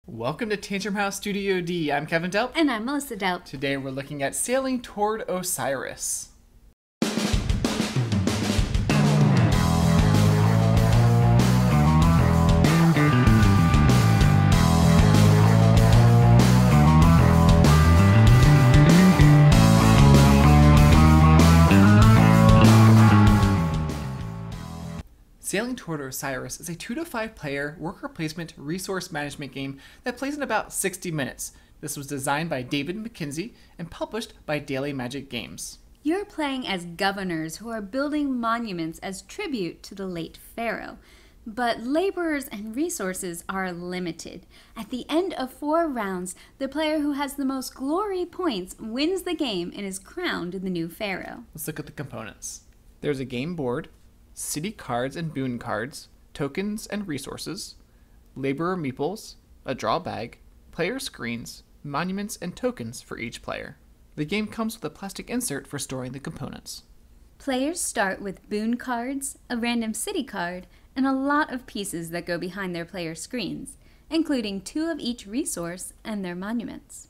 Welcome to Tantrum House Studio D. I'm Kevin Delp. And I'm Melissa Delp. Today we're looking at Sailing Toward Osiris. Sailing Toward Osiris is a 2 to 5 player worker placement resource management game that plays in about 60 minutes. This was designed by David McKenzie and published by Daily Magic Games. You're playing as governors who are building monuments as tribute to the late pharaoh. But laborers and resources are limited. At the end of 4 rounds, the player who has the most glory points wins the game and is crowned the new pharaoh. Let's look at the components. There's a game board, city cards and Boon cards, tokens and resources, laborer meeples, a draw bag, player screens, monuments, and tokens for each player. The game comes with a plastic insert for storing the components. Players start with Boon cards, a random city card, and a lot of pieces that go behind their player screens, including 2 of each resource and their monuments.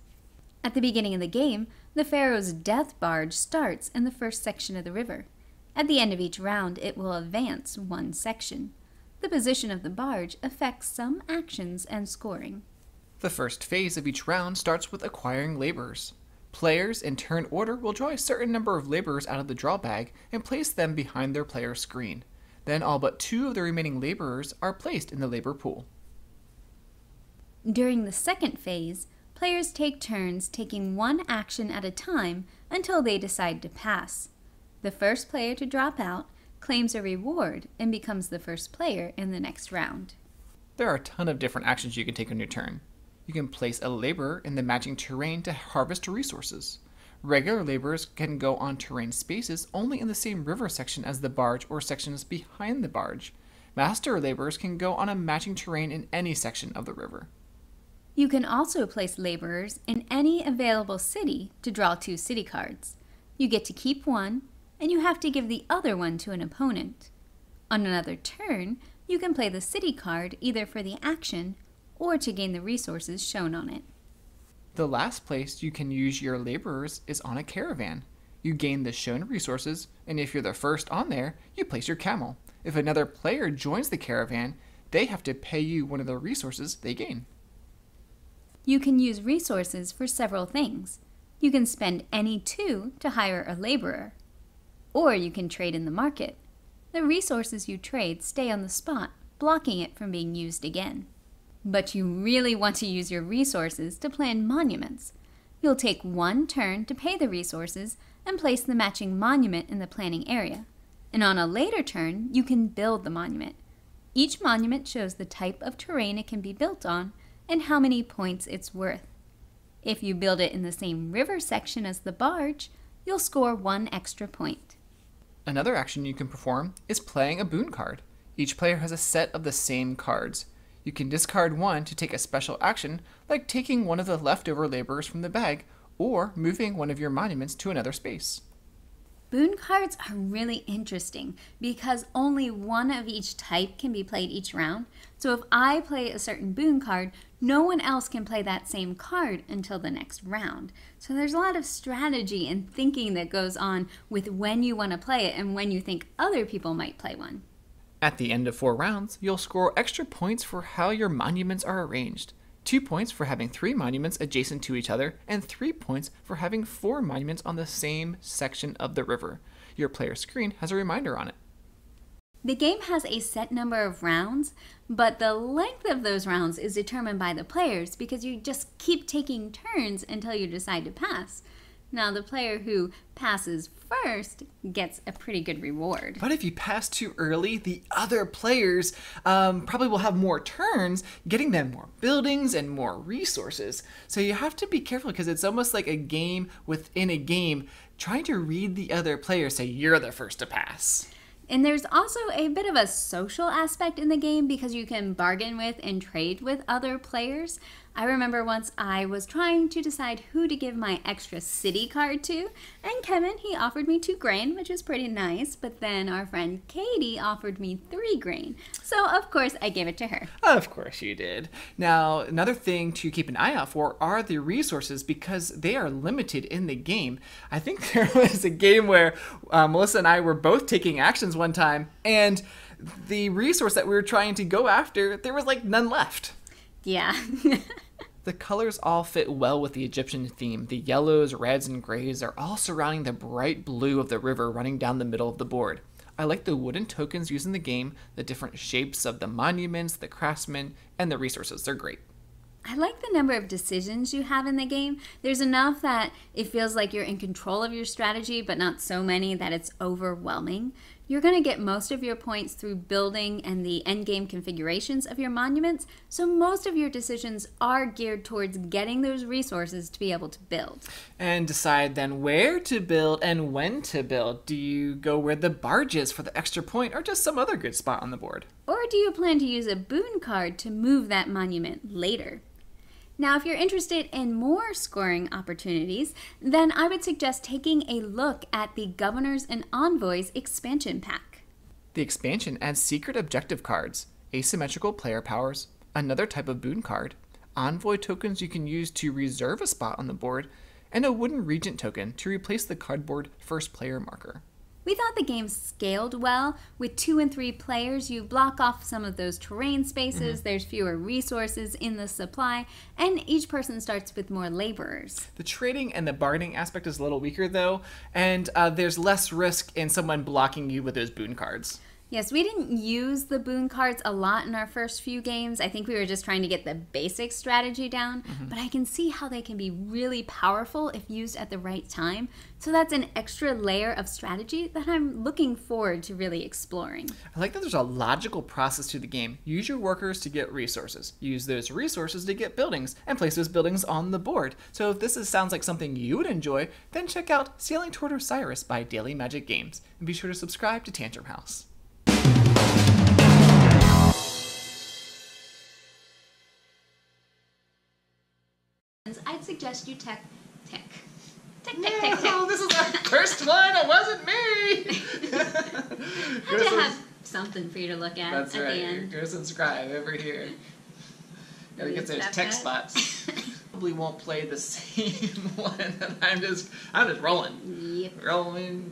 At the beginning of the game, the pharaoh's death barge starts in the first section of the river. At the end of each round, it will advance 1 section. The position of the barge affects some actions and scoring. The first phase of each round starts with acquiring laborers. Players in turn order will draw a certain number of laborers out of the draw bag and place them behind their player's screen. Then all but 2 of the remaining laborers are placed in the labor pool. During the second phase, players take turns taking 1 action at a time until they decide to pass. The first player to drop out claims a reward and becomes the first player in the next round. There are a ton of different actions you can take on your turn. You can place a laborer in the matching terrain to harvest resources. Regular laborers can go on terrain spaces only in the same river section as the barge or sections behind the barge. Master laborers can go on a matching terrain in any section of the river. You can also place laborers in any available city to draw 2 city cards. You get to keep 1, and you have to give the other one to an opponent. On another turn, you can play the city card either for the action or to gain the resources shown on it. The last place you can use your laborers is on a caravan. You gain the shown resources, and if you're the first on there, you place your camel. If another player joins the caravan, they have to pay you one of the resources they gain. You can use resources for several things. You can spend any 2 to hire a laborer. Or you can trade in the market. The resources you trade stay on the spot, blocking it from being used again. But you really want to use your resources to plan monuments. You'll take 1 turn to pay the resources and place the matching monument in the planning area. And on a later turn, you can build the monument. Each monument shows the type of terrain it can be built on and how many points it's worth. If you build it in the same river section as the barge, you'll score 1 extra point. Another action you can perform is playing a Boon card. Each player has a set of the same cards. You can discard 1 to take a special action, like taking one of the leftover laborers from the bag, or moving one of your monuments to another space. Boon cards are really interesting because only 1 of each type can be played each round. So if I play a certain Boon card, no one else can play that same card until the next round. So there's a lot of strategy and thinking that goes on with when you want to play it and when you think other people might play one. At the end of 4 rounds, you'll score extra points for how your monuments are arranged. 2 points for having 3 monuments adjacent to each other, and 3 points for having 4 monuments on the same section of the river. Your player screen has a reminder on it. The game has a set number of rounds, but the length of those rounds is determined by the players because you just keep taking turns until you decide to pass. Now, the player who passes first gets a pretty good reward. But if you pass too early, the other players probably will have more turns, getting them more buildings and more resources. So you have to be careful because it's almost like a game within a game, trying to read the other player say you're the first to pass. And there's also a bit of a social aspect in the game because you can bargain with and trade with other players. I remember once I was trying to decide who to give my extra city card to, and Kevin, he offered me 2 grain, which was pretty nice, but then our friend Katie offered me 3 grain. So, of course, I gave it to her. Of course you did. Now, another thing to keep an eye out for are the resources because they are limited in the game. I think there was a game where Melissa and I were both taking actions one time, and the resource that we were trying to go after, there was like none left. Yeah. The colors all fit well with the Egyptian theme. The yellows, reds, and grays are all surrounding the bright blue of the river running down the middle of the board. I like the wooden tokens used in the game, the different shapes of the monuments, the craftsmen, and the resources. They're great. I like the number of decisions you have in the game. There's enough that it feels like you're in control of your strategy, but not so many that it's overwhelming. You're going to get most of your points through building and the endgame configurations of your monuments, so most of your decisions are geared towards getting those resources to be able to build. And decide then where to build and when to build. Do you go where the barge is for the extra point or just some other good spot on the board? Or do you plan to use a Boon card to move that monument later? Now, if you're interested in more scoring opportunities, then I would suggest taking a look at the Governors and Envoys expansion pack. The expansion adds secret objective cards, asymmetrical player powers, another type of Boon card, Envoy tokens you can use to reserve a spot on the board, and a wooden Regent token to replace the cardboard first player marker. We thought the game scaled well. With 2 and 3 players, you block off some of those terrain spaces, there's fewer resources in the supply, and each person starts with more laborers. The trading and the bargaining aspect is a little weaker though, and there's less risk in someone blocking you with those Boon cards. Yes, we didn't use the Boon cards a lot in our first few games. I think we were just trying to get the basic strategy down, but I can see how they can be really powerful if used at the right time. So that's an extra layer of strategy that I'm looking forward to really exploring. I like that there's a logical process to the game. Use your workers to get resources. Use those resources to get buildings, and place those buildings on the board. So if sounds like something you would enjoy, then check out Sailing Toward Osiris by Daily Magic Games, and be sure to subscribe to Tantrum House. I'd suggest you tick. No, this is the first one. It wasn't me. I have to have something for you to look at That's at right. the end. Go subscribe over here. Gotta get those text spots. Probably won't play the same one. I'm just rolling. Yep. Rolling.